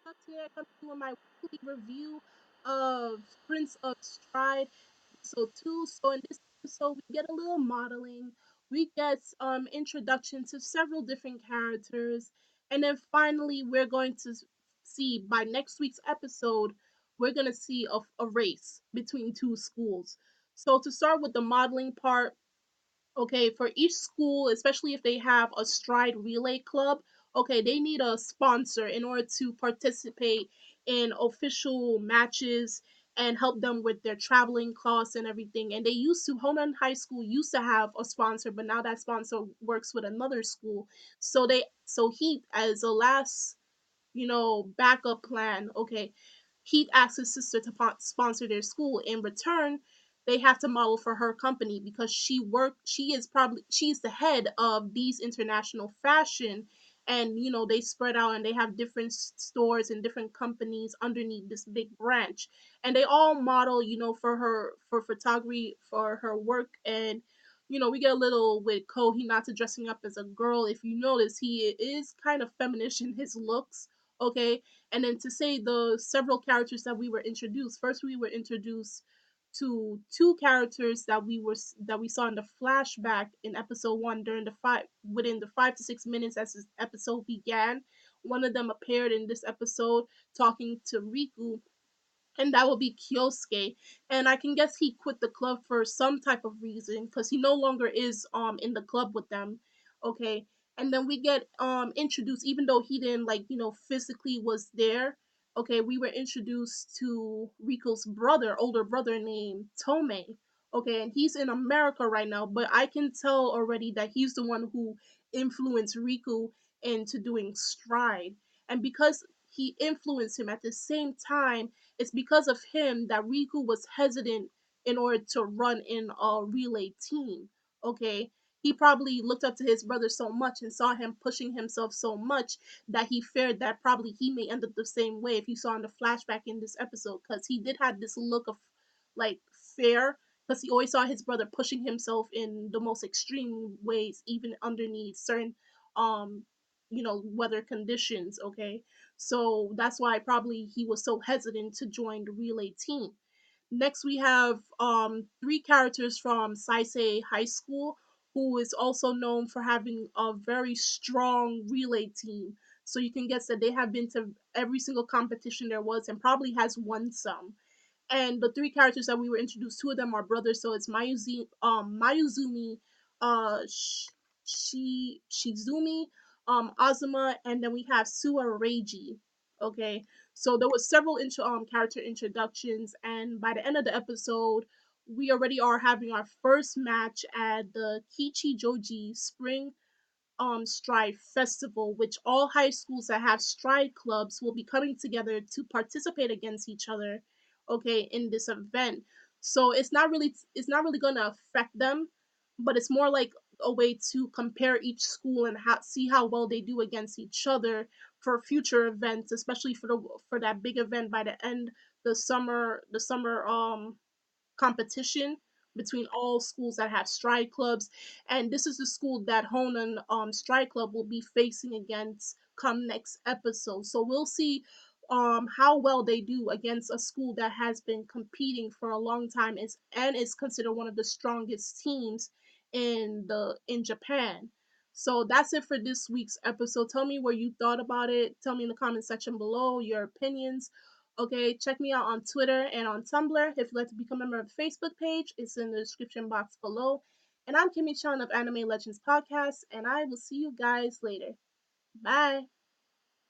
Talk. Today I come to you with my weekly review of Prince of Stride episode 2. So in this episode we get a little modeling, we get introduction to several different characters, and then finally we're going to see by next week's episode we're going to see a race between two schools. So to start with the modeling part, okay, for each school, especially if they have a stride relay club, okay, they need a sponsor in order to participate in official matches and help them with their traveling costs and everything. And they used to, Honan High School used to have a sponsor, but now that sponsor works with another school. So he, as a last, backup plan, okay, he asked his sister to sponsor their school. In return, they have to model for her company because she's the head of these international fashion, and they spread out and they have different stores and different companies underneath this big branch, and they all model for her for photography for her work. And we get a little with Hinata dressing up as a girl. If you notice, he is kind of feminine in his looks, okay. And then to say the several characters that we were introduced. First, we were introduced to two characters that we saw in the flashback in episode 1 during the five within the 5 to 6 minutes as this episode began. One of them appeared in this episode talking to Riku, and that will be Kyosuke. And I can guess he quit the club for some type of reason because he no longer is in the club with them. Okay. And then we get introduced, even though he didn't physically was there. Okay, we were introduced to Riko's older brother named Tomei. Okay, and he's in America right now, but I can tell already that he's the one who influenced Riku into doing Stride. And because he influenced him at the same time, it's because of him that Riku was hesitant in order to run in a relay team. Okay. He probably looked up to his brother so much and saw him pushing himself so much that he feared that probably he may end up the same way if you saw in the flashback in this episode, because he did have this look of like fear, because he always saw his brother pushing himself in the most extreme ways, even underneath certain um weather conditions. Okay, so that's why probably he was so hesitant to join the relay team. Next, we have three characters from Saisei High School, who is also known for having a very strong relay team. So you can guess that they have been to every single competition there was and probably has won some. And the three characters that we were introduced, two of them are brothers. So it's Mayuzumi, Shizumi, Azuma, and then we have Suareiji. Okay, so there was several character introductions, and by the end of the episode, we already are having our first match at the Kichi Joji Spring Stride Festival, which all high schools that have stride clubs will be coming together to participate against each other, okay, in this event. So it's not really going to affect them, but it's more like a way to compare each school and see how well they do against each other for future events, especially for that big event by the end, the summer competition between all schools that have stride clubs. And this is the school that Honan Stride Club will be facing against come next episode. So we'll see how well they do against a school that has been competing for a long time and is considered one of the strongest teams in Japan. So that's it for this week's episode. Tell me what you thought about it. Tell me in the comment section below your opinions. Okay, check me out on Twitter and on Tumblr. If you'd like to become a member of the Facebook page, it's in the description box below. And I'm Kimmy Chan of Anime Legends Podcast, and I will see you guys later. Bye.